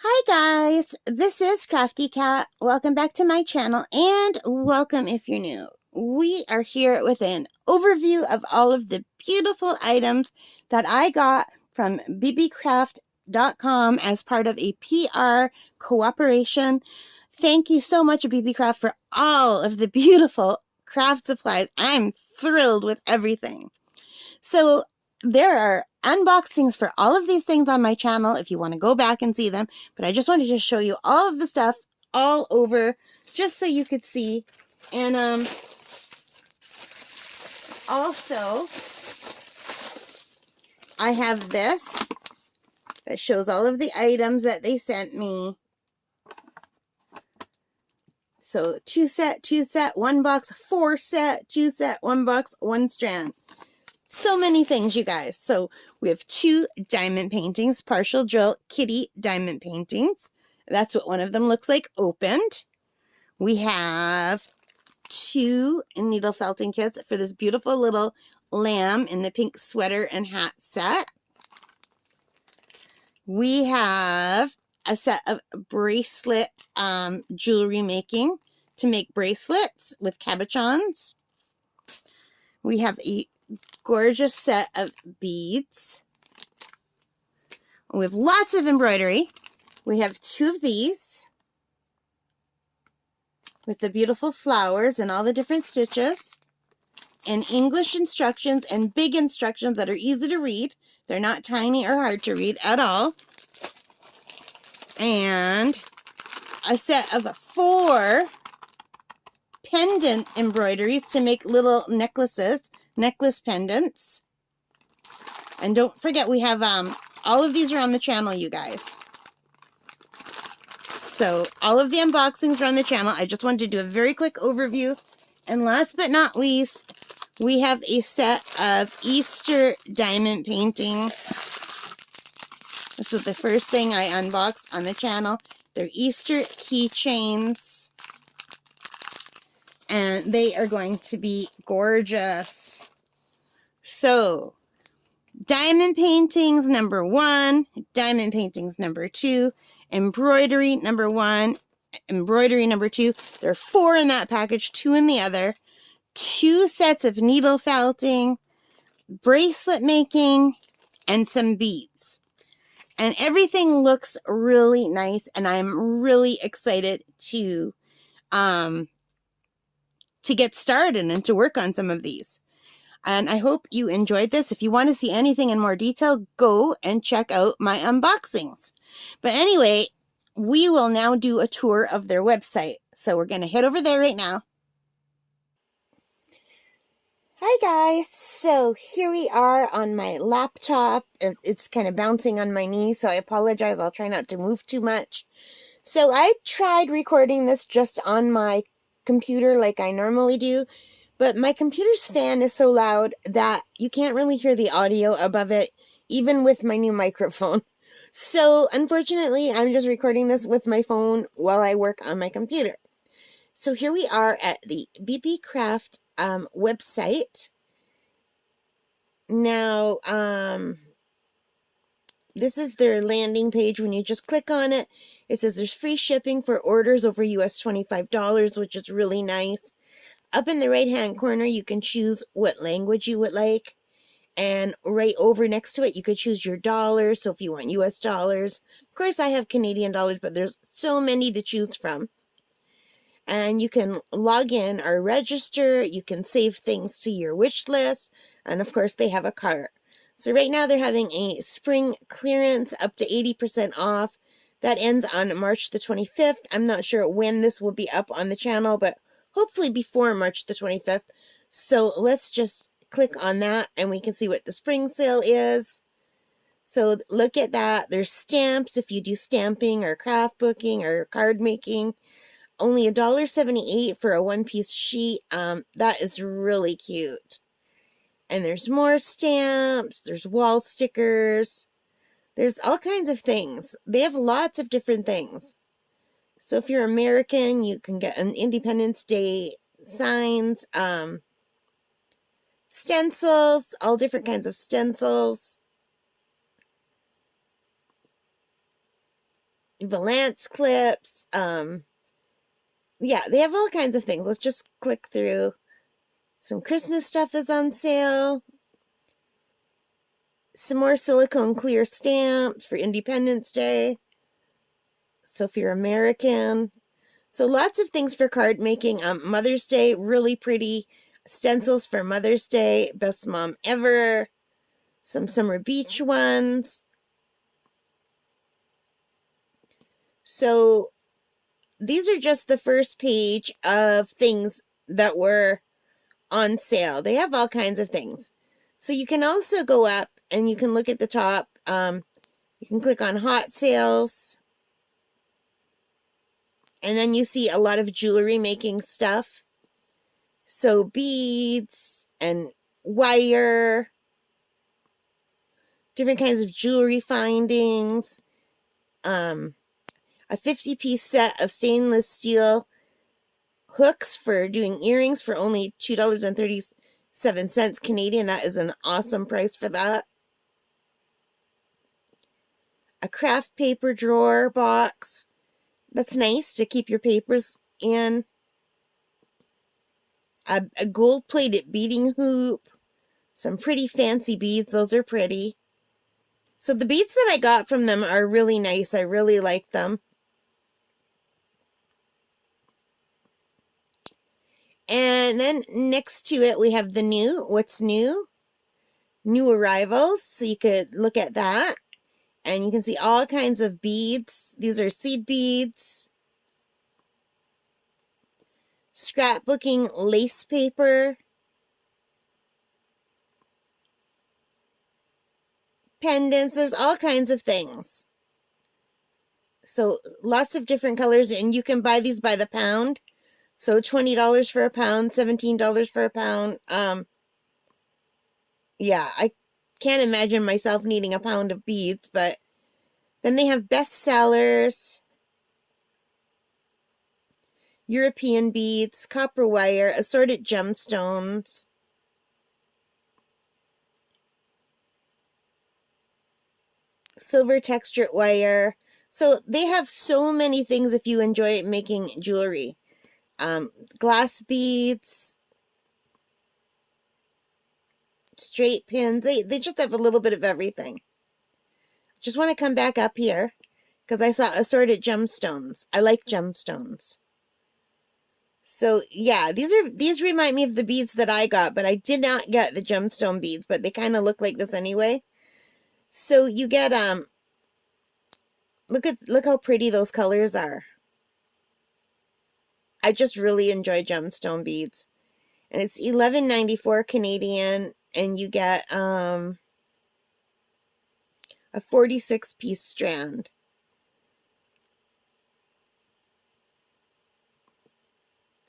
Hi guys, this is Crafty Cat. Welcome back to my channel and welcome if you're new. We are here with an overview of all of the beautiful items that I got from beebeecraft.com as part of a PR cooperation. Thank you so much, beebeecraft, for all of the beautiful craft supplies. I'm thrilled with everything. So there are unboxings for all of these things on my channel if you want to go back and see them. But I just wanted to show you all of the stuff all over just so you could see. And also, I have this that shows all of the items that they sent me. So 2 set, 2 set, 1 box, 4 set, 2 set, 1 box, 1 strand. So many things, you guys. So we have 2 diamond paintings, partial drill kitty diamond paintings. That's what one of them looks like opened. We have 2 needle felting kits for this beautiful little lamb in the pink sweater and hat set. We have a set of bracelet jewelry making to make bracelets with cabochons. We have a gorgeous set of beads. We have lots of embroidery. We have 2 of these with the beautiful flowers and all the different stitches, and English instructions and big instructions that are easy to read. They're not tiny or hard to read at all. And a set of 4 pendant embroideries to make little necklaces, necklace pendants. And don't forget, we have all of these are on the channel, you guys. So all of the unboxings are on the channel. I just wanted to do a very quick overview. And last but not least, we have a set of Easter diamond paintings. This is the first thing I unboxed on the channel. They're Easter keychains. And they are going to be gorgeous. So, diamond paintings number 1, diamond paintings number 2, embroidery number 1, embroidery number 2. There are 4 in that package, 2 in the other. 2 sets of needle felting, bracelet making, and some beads. And everything looks really nice, and I'm really excited to get started and to work on some of these. And I hope you enjoyed this. If you want to see anything in more detail, go and check out my unboxings. But anyway, we will now do a tour of their website. So we're going to head over there right now. Hi guys, so here we are on my laptop. It's kind of bouncing on my knee, so I apologize. I'll try not to move too much. So I tried recording this just on my computer like I normally do, but my computer's fan is so loud that you can't really hear the audio above it, even with my new microphone. So unfortunately, I'm just recording this with my phone while I work on my computer. So here we are at the beebeecraft website. Now, this is their landing page. When you just click on it, it says there's free shipping for orders over US $25, which is really nice. Up in the right-hand corner, you can choose what language you would like. And right over next to it, you could choose your dollars. So if you want US dollars, of course I have Canadian dollars, but there's so many to choose from. And you can log in or register. You can save things to your wish list. And of course, they have a cart. So right now they're having a spring clearance up to 80% off. That ends on March the 25th. I'm not sure when this will be up on the channel, but hopefully before March the 25th. So let's just click on that and we can see what the spring sale is. So look at that. There's stamps if you do stamping or craft booking or card making. Only $1.78 for a 1-piece sheet. That is really cute. And there's more stamps. There's wall stickers. There's all kinds of things. They have lots of different things. So if you're American, you can get an Independence Day signs, stencils, all different kinds of stencils. Valance clips. Yeah, they have all kinds of things. Let's just click through. Some Christmas stuff is on sale. Some more silicone clear stamps for Independence Day. So if you're American. So lots of things for card making. Mother's Day, really pretty stencils for Mother's Day. Best mom ever. Some summer beach ones. So these are just the first page of things that were on sale. They have all kinds of things. So you can also go up and you can look at the top. You can click on hot sales. And then you see a lot of jewelry making stuff. So beads and wire. Different kinds of jewelry findings. A 50-piece set of stainless steel hooks for doing earrings for only $2.37 Canadian. That is an awesome price for that. A craft paper drawer box. That's nice to keep your papers in. A gold-plated beading hoop. Some pretty fancy beads. Those are pretty. So the beads that I got from them are really nice. I really like them. And then next to it, we have the new. What's new? New arrivals. So you could look at that. And you can see all kinds of beads. These are seed beads. Scrapbooking lace paper. Pendants. There's all kinds of things. So lots of different colors. And you can buy these by the pound. So $20 for a pound, $17 for a pound. Yeah, I can't imagine myself needing a pound of beads, but then they have bestsellers, European beads, copper wire, assorted gemstones, silver textured wire. So they have so many things if you enjoy making jewelry. Glass beads, straight pins. They just have a little bit of everything. Just want to come back up here because I saw assorted gemstones. I like gemstones. So yeah, these remind me of the beads that I got, but I did not get the gemstone beads, but they kind of look like this anyway. So you get look how pretty those colors are. I just really enjoy gemstone beads. And it's $11.94 Canadian, and you get a 46-piece strand.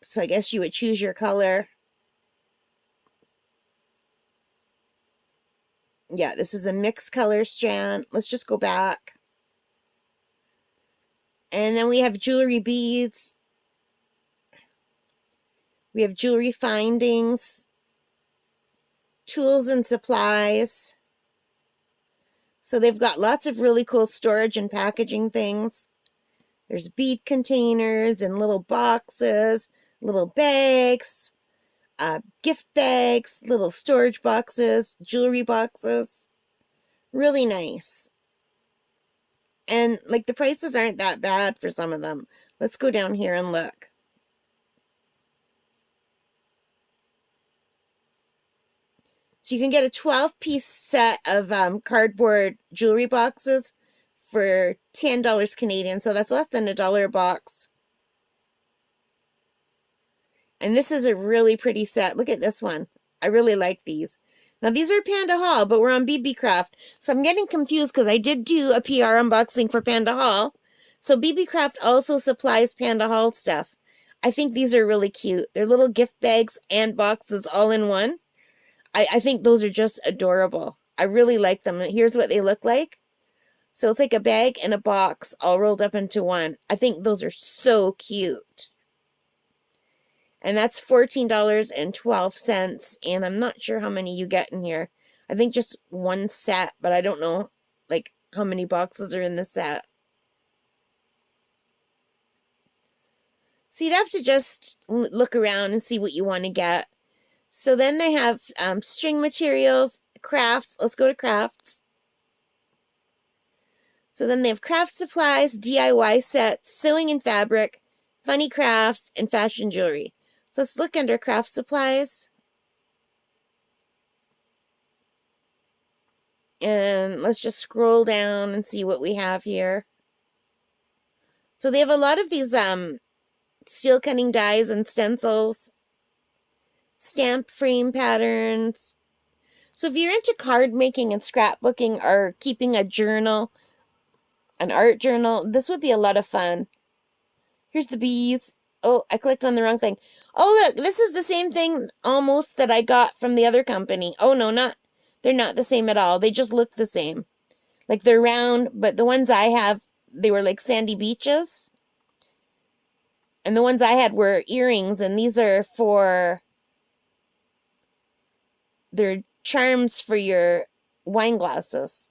So I guess you would choose your color. Yeah, this is a mixed color strand. Let's just go back. And then we have jewelry beads. We have jewelry findings. Tools and supplies. So they've got lots of really cool storage and packaging things. There's bead containers and little boxes, little bags, gift bags, little storage boxes, jewelry boxes. Really nice. And like the prices aren't that bad for some of them. Let's go down here and look. So you can get a 12-piece set of cardboard jewelry boxes for $10 Canadian. So that's less than $1 a box. And this is a really pretty set. Look at this one. I really like these. Now, these are Panda Hall, but we're on beebeecraft. So I'm getting confused because I did do a PR unboxing for Panda Hall. So beebeecraft also supplies Panda Hall stuff. I think these are really cute. They're little gift bags and boxes all in one. I think those are just adorable. I really like them. Here's what they look like. So it's like a bag and a box all rolled up into one. I think those are so cute. And that's $14.12. And I'm not sure how many you get in here. I think just one set, but I don't know like how many boxes are in the set. So you'd have to just look around and see what you want to get. So then they have string materials, crafts. Let's go to crafts. So then they have craft supplies, DIY sets, sewing and fabric, funny crafts, and fashion jewelry. So let's look under craft supplies. And let's just scroll down and see what we have here. So they have a lot of these steel cutting dies and stencils, stamp frame patterns. So if you're into card making and scrapbooking or keeping a journal, an art journal, this would be a lot of fun. Here's the bees. Oh, I clicked on the wrong thing. Oh, look, this is the same thing almost that I got from the other company. Oh, no, they're not the same at all. They just look the same. Like they're round, but the ones I have, they were like sandy beaches. And the ones I had were earrings, and these are for, they're charms for your wine glasses.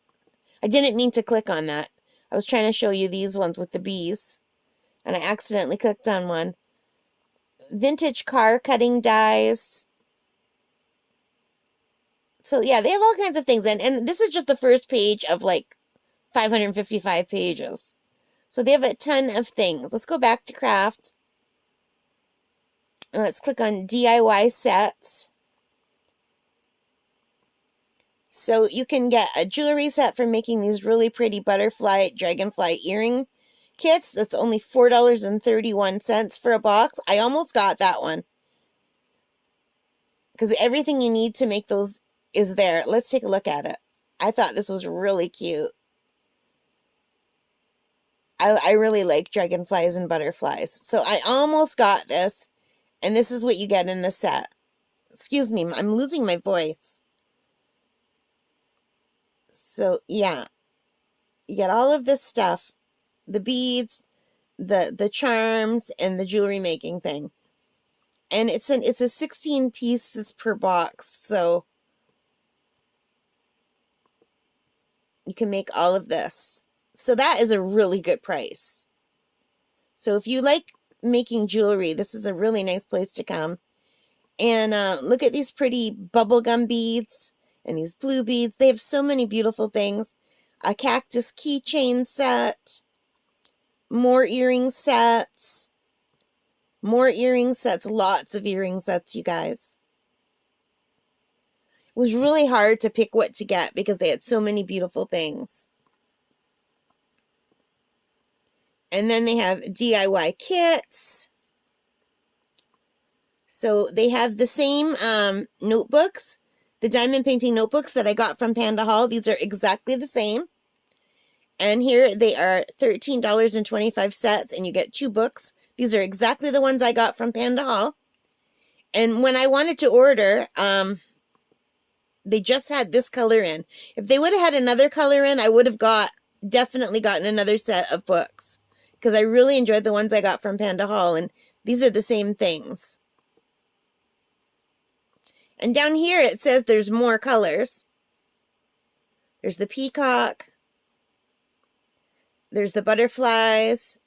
I didn't mean to click on that. I was trying to show you these ones with the bees, and I accidentally clicked on one. Vintage car cutting dies. So yeah, they have all kinds of things. And this is just the first page of like 555 pages. So they have a ton of things. Let's go back to crafts. Let's click on DIY sets. So you can get a jewelry set for making these really pretty butterfly, dragonfly earring kits. That's only $4.31 for a box. I almost got that one, because everything you need to make those is there. Let's take a look at it. I thought this was really cute. I really like dragonflies and butterflies. So I almost got this, and this is what you get in the set. Excuse me, I'm losing my voice. So yeah, you get all of this stuff, the beads, the charms, and the jewelry making thing. And it's a 16 pieces per box, so you can make all of this. So that is a really good price. So if you like making jewelry, this is a really nice place to come. And look at these pretty bubblegum beads and these blue beads. They have so many beautiful things. A cactus keychain set. More earring sets. More earring sets. Lots of earring sets, you guys. It was really hard to pick what to get because they had so many beautiful things. And then they have DIY kits. So they have the same notebooks, the diamond painting notebooks that I got from Panda Hall. These are exactly the same. And here they are $13.25 sets, and you get 2 books. These are exactly the ones I got from Panda Hall. And when I wanted to order, they just had this color in. If they would have had another color in, I would have definitely gotten another set of books, because I really enjoyed the ones I got from Panda Hall, and these are the same things. And down here it says there's more colors. There's the peacock. There's the butterflies.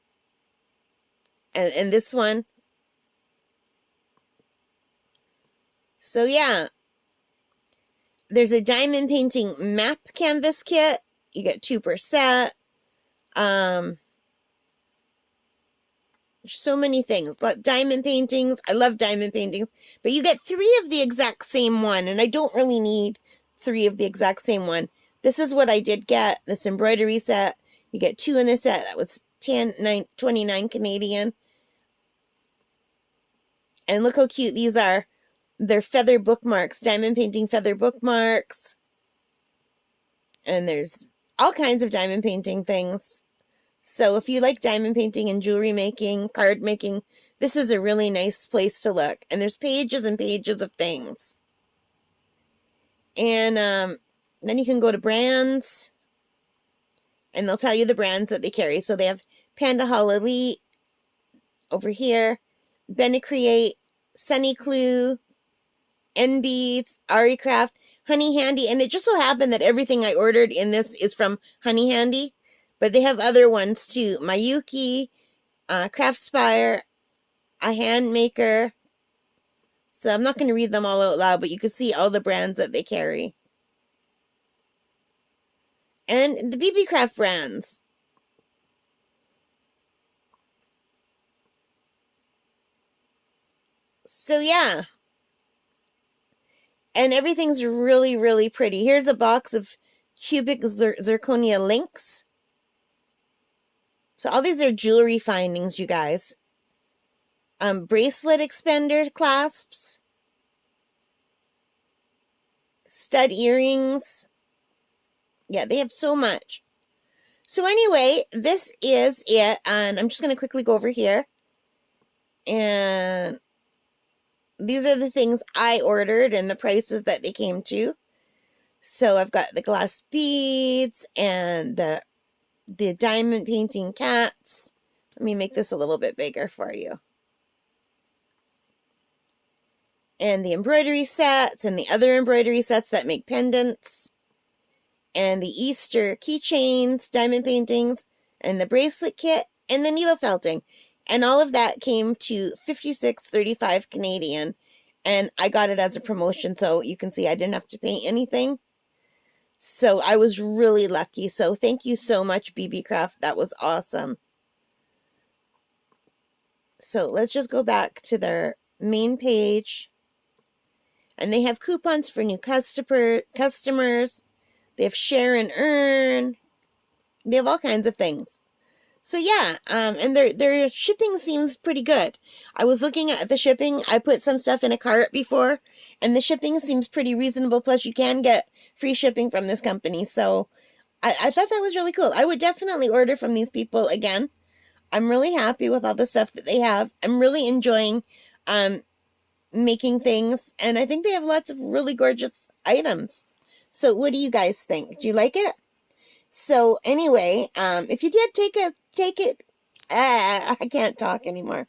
And this one. So yeah. There's a diamond painting map canvas kit. You get 2 per set. So many things. Like diamond paintings. I love diamond paintings. But you get 3 of the exact same one. And I don't really need 3 of the exact same one. This is what I did get. This embroidery set. You get 2 in the set. That was $29 Canadian. And look how cute these are. They're feather bookmarks. Diamond painting feather bookmarks. And there's all kinds of diamond painting things. So if you like diamond painting and jewelry making, card making, this is a really nice place to look. And there's pages and pages of things. And then you can go to brands. And they'll tell you the brands that they carry. So they have Panda Hall Elite over here. Benicreate, Sunny Clue, N-Beads, Aricraft, Honey Handy. And it just so happened that everything I ordered in this is from Honey Handy. But they have other ones too. Mayuki, Craftspire, a hand maker. So I'm not going to read them all out loud, but you can see all the brands that they carry. And the beebeecraft brands. So yeah. And everything's really, really pretty. Here's a box of cubic zirconia links. So all these are jewelry findings, you guys. Bracelet expander clasps. Stud earrings. Yeah, they have so much. So anyway, this is it. And I'm just going to quickly go over here. And these are the things I ordered and the prices that they came to. So I've got the glass beads and the diamond painting cats. Let me make this a little bit bigger for you. And the embroidery sets and the other embroidery sets that make pendants. And the Easter keychains, diamond paintings, and the bracelet kit, and the needle felting. And all of that came to $56.35 Canadian. And I got it as a promotion, so you can see I didn't have to paint anything. So I was really lucky. So thank you so much, beebeecraft. That was awesome. So let's just go back to their main page. And they have coupons for new customers. They have share and earn. They have all kinds of things. So yeah, and their shipping seems pretty good. I was looking at the shipping. I put some stuff in a cart before, and the shipping seems pretty reasonable. Plus, you can get free shipping from this company. So I thought that was really cool. I would definitely order from these people again. I'm really happy with all the stuff that they have. I'm really enjoying making things, and I think they have lots of really gorgeous items. So what do you guys think? Do you like it? So anyway, if you did take it, I can't talk anymore.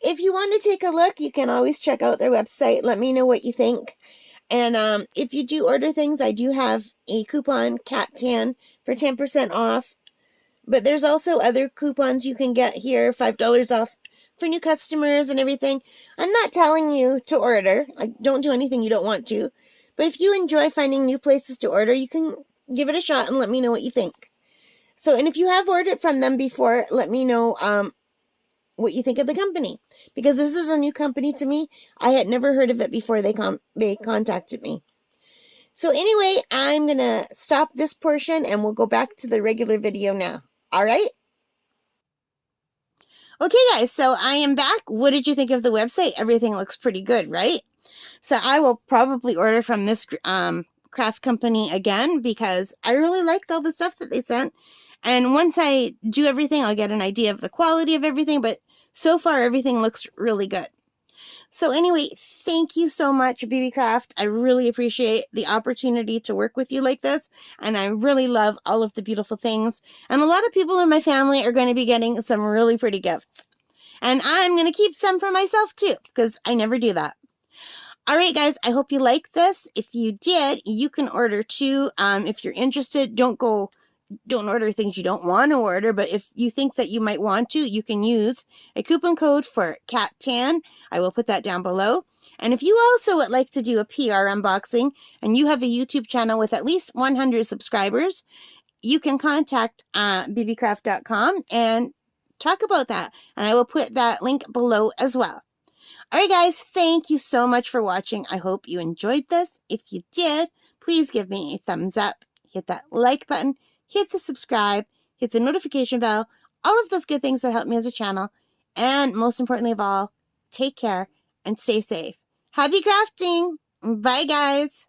If you want to take a look, you can always check out their website. Let me know what you think. And if you do order things, I do have a coupon, CAT10, for 10% off. But there's also other coupons you can get here, $5 off for new customers and everything. I'm not telling you to order. Like, don't do anything you don't want to. But if you enjoy finding new places to order, you can give it a shot and let me know what you think. So, and if you have ordered from them before, let me know what you think of the company. Because this is a new company to me. I had never heard of it before they contacted me. So anyway, I'm going to stop this portion and we'll go back to the regular video now. All right? Okay, guys, so I am back. What did you think of the website? Everything looks pretty good, right? So I will probably order from this craft company again because I really liked all the stuff that they sent. And once I do everything, I'll get an idea of the quality of everything. But so far, everything looks really good. So anyway, thank you so much, beebeecraft. I really appreciate the opportunity to work with you like this. And I really love all of the beautiful things. And a lot of people in my family are going to be getting some really pretty gifts. And I'm going to keep some for myself too, because I never do that. All right, guys, I hope you liked this. If you did, you can order too. If you're interested, don't order things you don't want to order, but if you think that you might want to, you can use a coupon code for CAT10. I will put that down below. And if you also would like to do a PR unboxing and you have a YouTube channel with at least 100 subscribers, you can contact beebeecraft.com and talk about that. And I will put that link below as well. All right, guys, thank you so much for watching. I hope you enjoyed this. If you did, please give me a thumbs up. Hit that like button. Hit the subscribe. Hit the notification bell. All of those good things that help me as a channel. And most importantly of all, take care and stay safe. Happy crafting. Bye, guys.